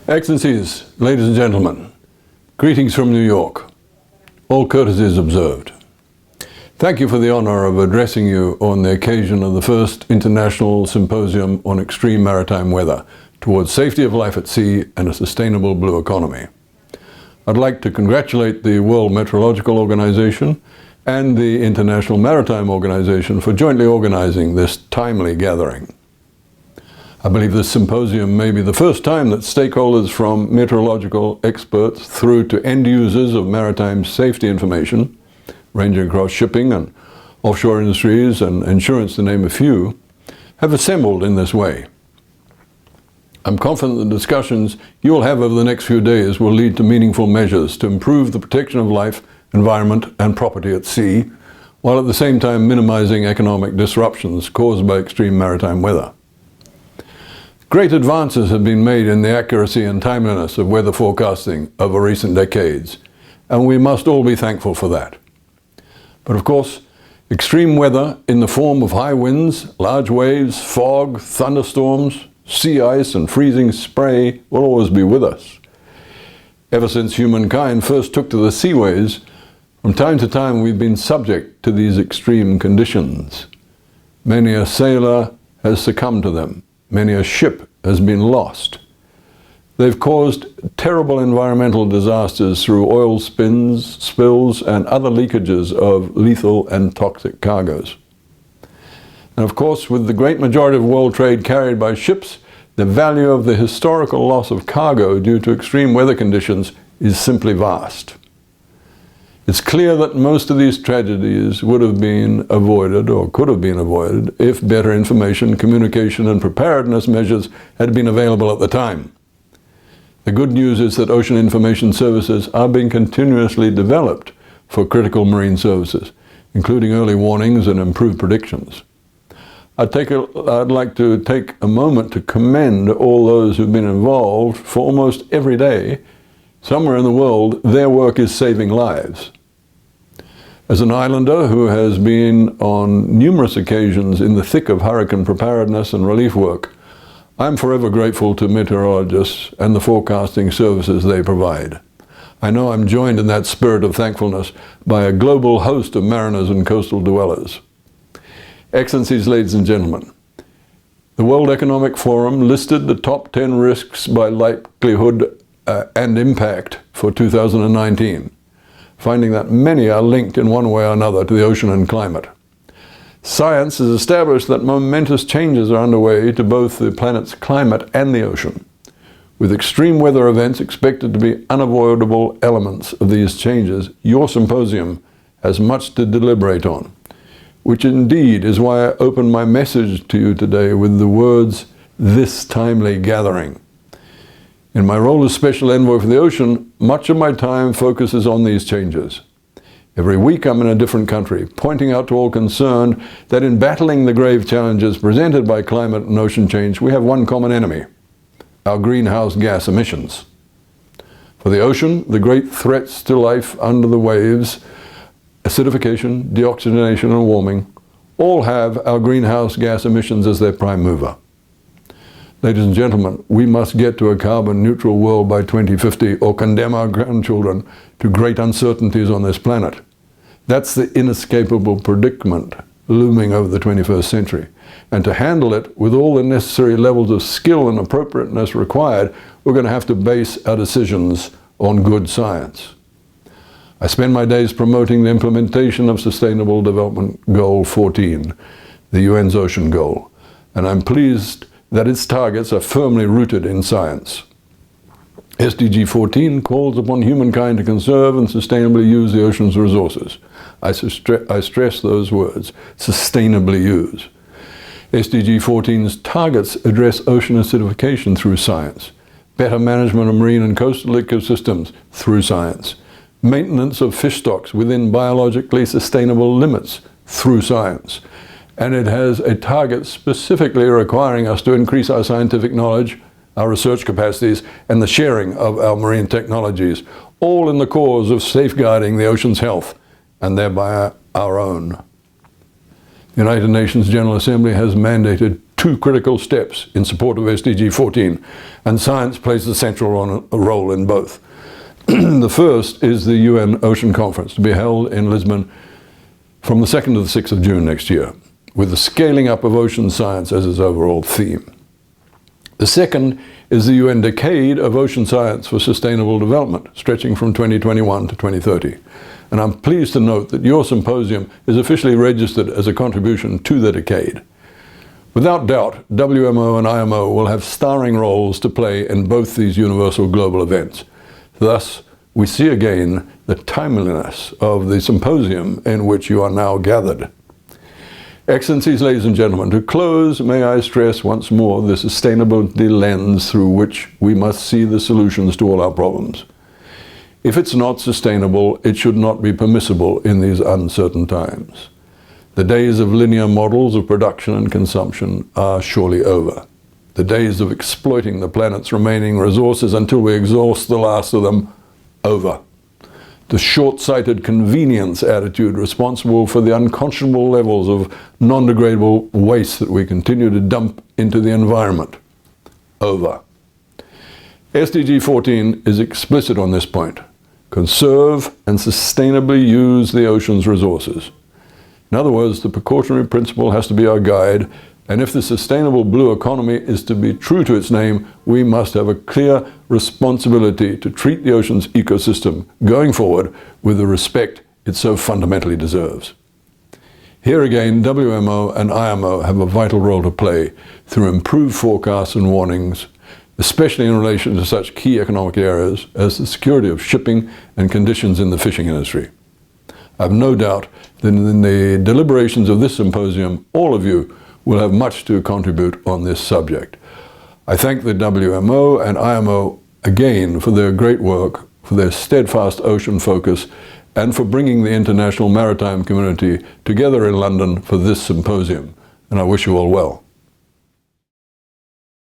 Excellencies, ladies and gentlemen, greetings from New York. All courtesies observed. Thank you for the honor of addressing you on the occasion of the first International Symposium on Extreme Maritime Weather towards Safety of Life at Sea and a Sustainable Blue Economy. I'd like to congratulate the World Meteorological Organization and the International Maritime Organization for jointly organizing this timely gathering. I believe this symposium may be the first time that stakeholders from meteorological experts through to end users of maritime safety information, ranging across shipping and offshore industries and insurance, to name a few, have assembled in this way. I'm confident the discussions you will have over the next few days will lead to meaningful measures to improve the protection of life, environment and property at sea, while at the same time minimizing economic disruptions caused by extreme maritime weather. Great advances have been made in the accuracy and timeliness of weather forecasting over recent decades, and we must all be thankful for that. But of course, extreme weather in the form of high winds, large waves, fog, thunderstorms, sea ice and freezing spray will always be with us. Ever since humankind first took to the seaways, from time to time we've been subject to these extreme conditions. Many a sailor has succumbed to them. Many a ship has been lost. They've caused terrible environmental disasters through oil spills and other leakages of lethal and toxic cargoes. And of course, with the great majority of world trade carried by ships, the value of the historical loss of cargo due to extreme weather conditions is simply vast. It's clear that most of these tragedies would have been avoided or could have been avoided if better information, communication and preparedness measures had been available at the time. The good news is that ocean information services are being continuously developed for critical marine services, including early warnings and improved predictions. I'd like to take a moment to commend all those who've been involved for almost every day. Somewhere in the world, their work is saving lives. As an islander who has been on numerous occasions in the thick of hurricane preparedness and relief work, I'm forever grateful to meteorologists and the forecasting services they provide. I know I'm joined in that spirit of thankfulness by a global host of mariners and coastal dwellers. Excellencies, ladies and gentlemen, the World Economic Forum listed the top 10 risks by likelihood and impact for 2019, finding that many are linked in one way or another to the ocean and climate. Science has established that momentous changes are underway to both the planet's climate and the ocean, with extreme weather events expected to be unavoidable elements of these changes. Your symposium has much to deliberate on, which indeed is why I open my message to you today with the words, "this timely gathering." In my role as Special Envoy for the Ocean, much of my time focuses on these changes. Every week I'm in a different country, pointing out to all concerned that in battling the grave challenges presented by climate and ocean change, we have one common enemy: our greenhouse gas emissions. For the ocean, the great threats to life under the waves, acidification, deoxygenation and warming, all have our greenhouse gas emissions as their prime mover. Ladies and gentlemen, we must get to a carbon neutral world by 2050 or condemn our grandchildren to great uncertainties on this planet. That's the inescapable predicament looming over the 21st century. And to handle it with all the necessary levels of skill and appropriateness required, we're going to have to base our decisions on good science. I spend my days promoting the implementation of Sustainable Development Goal 14, the UN's ocean goal, and I'm pleased that its targets are firmly rooted in science. SDG 14 calls upon humankind to conserve and sustainably use the ocean's resources. I stress those words, sustainably use. SDG 14's targets address ocean acidification through science, better management of marine and coastal ecosystems through science, maintenance of fish stocks within biologically sustainable limits through science. And it has a target specifically requiring us to increase our scientific knowledge, our research capacities, and the sharing of our marine technologies, all in the cause of safeguarding the ocean's health, and thereby our own. The United Nations General Assembly has mandated two critical steps in support of SDG 14, and science plays a central role in both. The first is the UN Ocean Conference, to be held in Lisbon from the 2nd to the 6th of June next year, with the scaling up of ocean science as its overall theme. The second is the UN Decade of Ocean Science for Sustainable Development, stretching from 2021 to 2030. And I'm pleased to note that your symposium is officially registered as a contribution to the decade. Without doubt, WMO and IMO will have starring roles to play in both these universal global events. Thus, we see again the timeliness of the symposium in which you are now gathered. Excellencies, ladies and gentlemen, to close, may I stress once more the sustainability lens through which we must see the solutions to all our problems. If it's not sustainable, it should not be permissible in these uncertain times. The days of linear models of production and consumption are surely over. The days of exploiting the planet's remaining resources until we exhaust the last of them, over. The short-sighted convenience attitude responsible for the unconscionable levels of non-degradable waste that we continue to dump into the environment, over. SDG 14 is explicit on this point. Conserve and sustainably use the ocean's resources. In other words, the precautionary principle has to be our guide, and if the sustainable blue economy is to be true to its name, we must have a clear responsibility to treat the ocean's ecosystem going forward with the respect it so fundamentally deserves. Here again, WMO and IMO have a vital role to play through improved forecasts and warnings, especially in relation to such key economic areas as the security of shipping and conditions in the fishing industry. I have no doubt that in the deliberations of this symposium, all of you will have much to contribute on this subject. I thank the WMO and IMO again for their great work, for their steadfast ocean focus, and for bringing the international maritime community together in London for this symposium. And I wish you all well.